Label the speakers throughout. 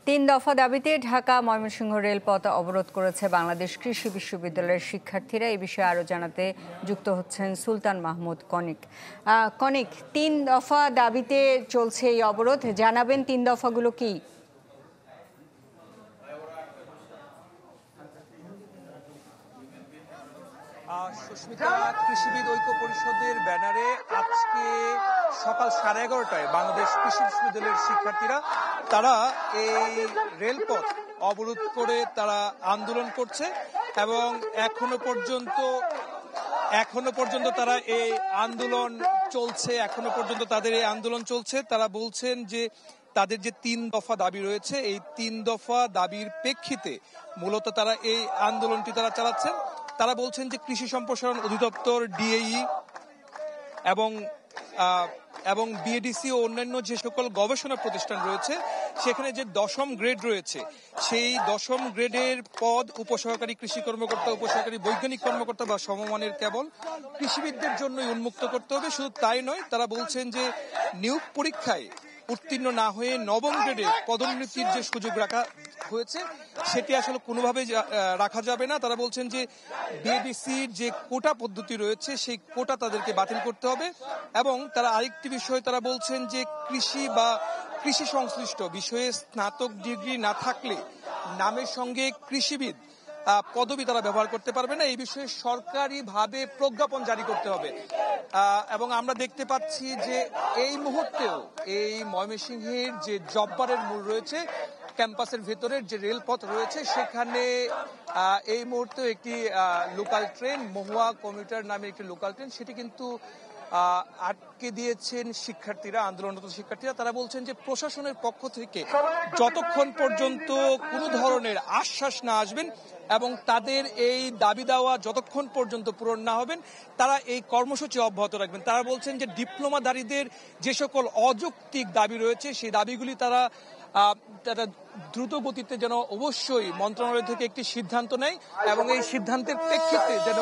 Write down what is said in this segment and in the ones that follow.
Speaker 1: তিন দফা দাবিতে ঢাকা ময়মনসিংহ রেলপথ অবরোধ করেছে বাংলাদেশ কৃষি বিশ্ববিদ্যালয়ের শিক্ষার্থীরা। এই বিষয়ে আরো জানাতে যুক্ত হচ্ছেন সুলতান মাহমুদ কনিক। কনিক, তিন দফা দাবিতে চলছে এই অবরোধ, জানাবেন তিন দফাগুলো কি?
Speaker 2: সুস্মিতা, কৃষিবিদ ঐক্য পরিষদের ব্যানারে আজকে সকাল 11:30টায় বাংলাদেশ কৃষি বিশ্ববিদ্যালয়ের শিক্ষার্থীরা তারা এই রেলপথ অবরোধ করে তারা আন্দোলন করছে এবং এখনো পর্যন্ত তারা এই আন্দোলন চলছে। তাদের এই আন্দোলন চলছে। তারা বলছেন যে তাদের যে তিন দফা দাবি রয়েছে, এই তিন দফা দাবির প্রেক্ষিতে মূলত তারা এই আন্দোলনটি তারা চালাচ্ছেন। তারা বলছেন যে কৃষি সম্প্রসারণ অধিদপ্তর ডিএই এবং বিএডিসি ও অন্যান্য যে সকল গবেষণা প্রতিষ্ঠান রয়েছে সেখানে যে দশম গ্রেড রয়েছে, সেই দশম গ্রেডের পদ উপসহকারী কৃষি কর্মকর্তা, উপসহকারী বৈজ্ঞানিক কর্মকর্তা বা সমমানের কেবল কৃষিবিদদের জন্যই উন্মুক্ত করতে হবে। শুধু তাই নয়, তারা বলছেন যে নিয়োগ পরীক্ষায় উত্তীর্ণ না হয়ে নবম গ্রেডে পদোন্নতির যে সুযোগ রাখা হয়েছে সেটি আসলে কোনোভাবে রাখা যাবে না। তারা বলছেন যে বিএডিসির যে কোটা পদ্ধতি রয়েছে সেই কোটা তাদেরকে বাতিল করতে হবে এবং তারা আরেকটি বিষয় তারা বলছেন যে কৃষি বা কৃষি সংশ্লিষ্ট বিষয়ে স্নাতক ডিগ্রি না থাকলে নামের সঙ্গে কৃষিবিদ পদবি তারা ব্যবহার করতে পারবে না। এই বিষয়ে সরকারিভাবে প্রজ্ঞাপন জারি করতে হবে। এবং আমরা দেখতে পাচ্ছি যে এই মুহূর্তেও এই ময়মনসিংহের যে জব্বারের মোড় রয়েছে, ক্যাম্পাসের ভেতরের যে রেলপথ রয়েছে, সেখানে এই মুহূর্তে একটি লোকাল ট্রেন, মহুয়া কমিউটার নামে একটি লোকাল ট্রেন, সেটি কিন্তু আটকে দিয়েছেন শিক্ষার্থীরা, আন্দোলনরত শিক্ষার্থীরা। তারা বলছেন যে প্রশাসনের পক্ষ থেকে যতক্ষণ পর্যন্ত কোনো ধরনের আশ্বাস না আসবেন এবং তাদের এই দাবি দেওয়া যতক্ষণ পর্যন্ত পূরণ না হবেন, তারা এই কর্মসূচি অব্যাহত রাখবেন। তারা বলছেন যে ডিপ্লোমাধারীদের যে সকল অযৌক্তিক দাবি রয়েছে সেই দাবিগুলি তারা দ্রুত গতিতে যেন অবশ্যই মন্ত্রণালয় থেকে একটি সিদ্ধান্ত নেয় এবং এই সিদ্ধান্তের প্রেক্ষিতে যেন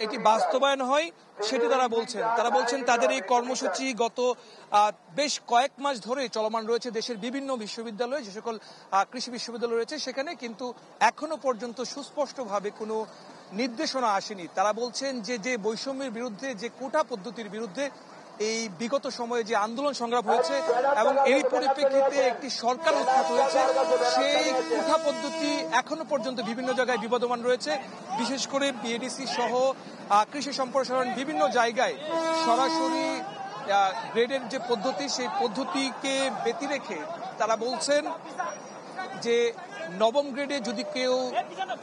Speaker 2: এটি বাস্তবায়ন হয় সেটি তারা বলছেন। তারা বলছেন তাদের এই কর্মসূচি গত বেশ কয়েক মাস ধরে চলমান রয়েছে দেশের বিভিন্ন বিশ্ববিদ্যালয়ে, যে সকল কৃষি বিশ্ববিদ্যালয় রয়েছে সেখানে, কিন্তু এখনো পর্যন্ত সুস্পষ্টভাবে কোনো নির্দেশনা আসেনি। তারা বলছেন যে বৈষম্যের বিরুদ্ধে, যে কোটা পদ্ধতির বিরুদ্ধে এই বিগত সময়ে যে আন্দোলন সংগ্রাম হয়েছে এবং এরই পরিপ্রেক্ষিতে একটি সরকার উত্থান হয়েছে, সেই কোটা পদ্ধতি এখনো পর্যন্ত বিভিন্ন জায়গায় বিবদমান রয়েছে। বিশেষ করে বিএডিসি সহ কৃষি সম্প্রসারণ বিভিন্ন জায়গায় সরাসরি গ্রেডের যে পদ্ধতি, সেই পদ্ধতিকে ব্যতি রেখে তারা বলছেন যে নবম গ্রেডে যদি কেউ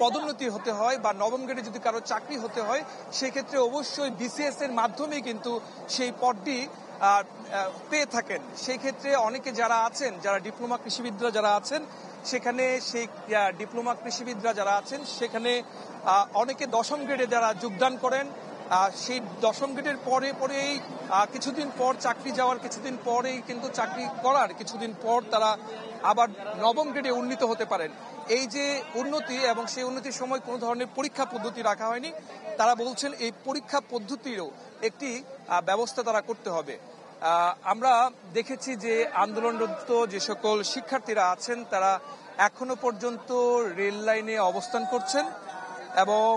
Speaker 2: পদোন্নতি হতে হয় বা নবম গ্রেডে যদি কারো চাকরি হতে হয়, সেক্ষেত্রে অবশ্যই বিসিএস এর মাধ্যমে কিন্তু সেই পদটি পেয়ে থাকেন। সেই ক্ষেত্রে অনেকে যারা আছেন, যারা ডিপ্লোমা কৃষিবিদরা যারা আছেন সেখানে, সেই ডিপ্লোমা কৃষিবিদরা যারা আছেন সেখানে অনেকে দশম গ্রেডে যারা যোগদান করেন, সেই দশম গ্রেডের পরেই কিছুদিন পর চাকরি যাওয়ার কিছুদিন পরেই কিন্তু চাকরি করার কিছুদিন পর তারা আবার নবম গ্রেডে উন্নীত হতে পারেন। এই যে উন্নতি এবং সেই উন্নতির সময় কোনো ধরনের পরীক্ষা পদ্ধতি রাখা হয়নি। তারা বলছেন এই পরীক্ষা পদ্ধতিরও একটি ব্যবস্থা তারা করতে হবে। আমরা দেখেছি যে আন্দোলনরত যে সকল শিক্ষার্থীরা আছেন তারা এখনো পর্যন্ত রেল লাইনে অবস্থান করছেন এবং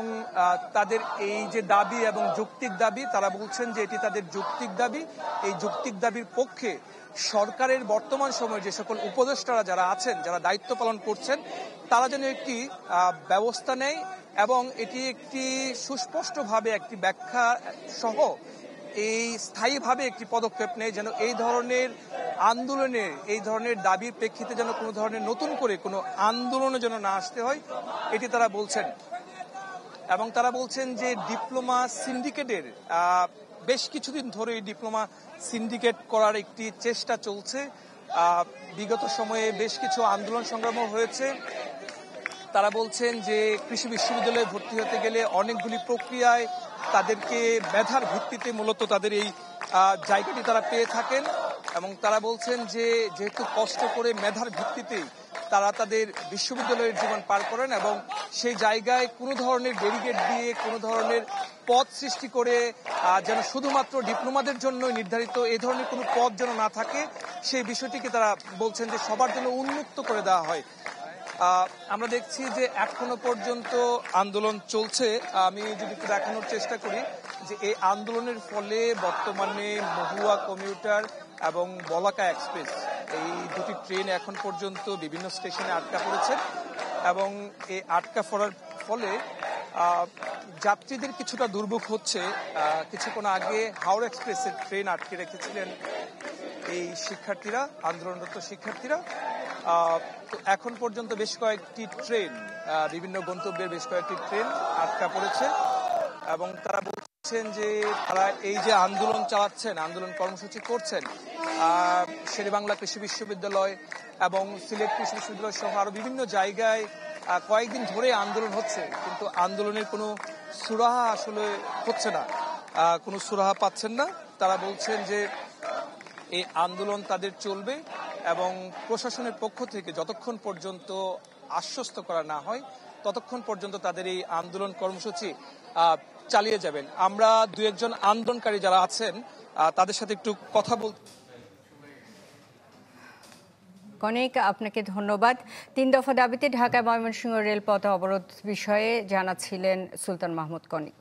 Speaker 2: তাদের এই যে দাবি এবং যৌক্তিক দাবি, তারা বলছেন যে এটি তাদের যৌক্তিক দাবি। এই যৌক্তিক দাবির পক্ষে সরকারের বর্তমান সময়ে যে সকল উপদেষ্টারা যারা আছেন, যারা দায়িত্ব পালন করছেন, তারা যেন একটি ব্যবস্থা নেয় এবং এটি একটি সুস্পষ্টভাবে একটি ব্যাখ্যা সহ এই স্থায়ীভাবে একটি পদক্ষেপ নেয়, যেন এই ধরনের আন্দোলনের, এই ধরনের দাবির প্রেক্ষিতে যেন কোনো ধরনের নতুন করে কোনো আন্দোলনে যেন না আসতে হয়, এটি তারা বলছেন। এবং তারা বলছেন যে ডিপ্লোমা সিন্ডিকেটের বেশ কিছুদিন ধরে ডিপ্লোমা সিন্ডিকেট করার একটি চেষ্টা চলছে। বিগত সময়ে বেশ কিছু আন্দোলন সংগ্রামও হয়েছে। তারা বলছেন যে কৃষি বিশ্ববিদ্যালয়ে ভর্তি হতে গেলে অনেকগুলি প্রক্রিয়ায় তাদেরকে মেধার ভিত্তিতে মূলত তাদের এই জায়গাটি তারা পেয়ে থাকেন এবং তারা বলছেন যে যেহেতু কষ্ট করে মেধার ভিত্তিতেই তারা তাদের বিশ্ববিদ্যালয়ের জীবন পার করেন এবং সেই জায়গায় কোনো ধরনের ব্যারিকেড দিয়ে, কোনো ধরনের পদ সৃষ্টি করে যেন শুধুমাত্র ডিপ্লোমাদের জন্য নির্ধারিত এ ধরনের কোনো পদ যেন না থাকে, সেই বিষয়টিকে তারা বলছেন যে সবার জন্য উন্মুক্ত করে দেওয়া হয়। আমরা দেখছি যে এখনো পর্যন্ত আন্দোলন চলছে। আমি যদি একটু দেখানোর চেষ্টা করি যে এই আন্দোলনের ফলে বর্তমানে মহুয়া কমিউটার এবং বলাকা এক্সপ্রেস এই দুটি ট্রেন এখন পর্যন্ত বিভিন্ন স্টেশনে আটকা পড়েছে এবং এই আটকা পড়ার ফলে যাত্রীদের কিছুটা দুর্ভোগ হচ্ছে। কিছুক্ষণ আগে হাওড়া এক্সপ্রেসের ট্রেন আটকে রেখেছিলেন এই শিক্ষার্থীরা, আন্দোলনরত শিক্ষার্থীরা। তো এখন পর্যন্ত বেশ কয়েকটি ট্রেন, বিভিন্ন গন্তব্যের বেশ কয়েকটি ট্রেন আটকা পড়েছে এবং তারা বলছেন যে তারা এই যে আন্দোলন চালাচ্ছেন, আন্দোলন কর্মসূচি করছেন, শেরেবাংলা কৃষি বিশ্ববিদ্যালয় এবং সিলেট কৃষি বিশ্ববিদ্যালয় সহ আরো বিভিন্ন জায়গায় কয়েকদিন ধরে আন্দোলন হচ্ছে, কিন্তু আন্দোলনের কোনো সুরাহা আসলে হচ্ছে না, কোনো সুরাহা পাচ্ছেন না। তারা বলছেন যে এই আন্দোলন তাদের চলবে এবং প্রশাসনের পক্ষ থেকে যতক্ষণ পর্যন্ত আশ্বস্ত করা না হয় ততক্ষণ পর্যন্ত তাদের এই আন্দোলন কর্মসূচি চালিয়ে যাবেন। আমরা দু একজন আন্দোলনকারী যারা আছেন তাদের সাথে একটু কথা বলতে।
Speaker 1: অনেক আপনাকে ধন্যবাদ। 3 দফা দাবিতে ঢাকা ময়মনসিংহ রেলপথ অবরোধ বিষয়ে জানাচ্ছিলেন সুলতান মাহমুদ কনিক।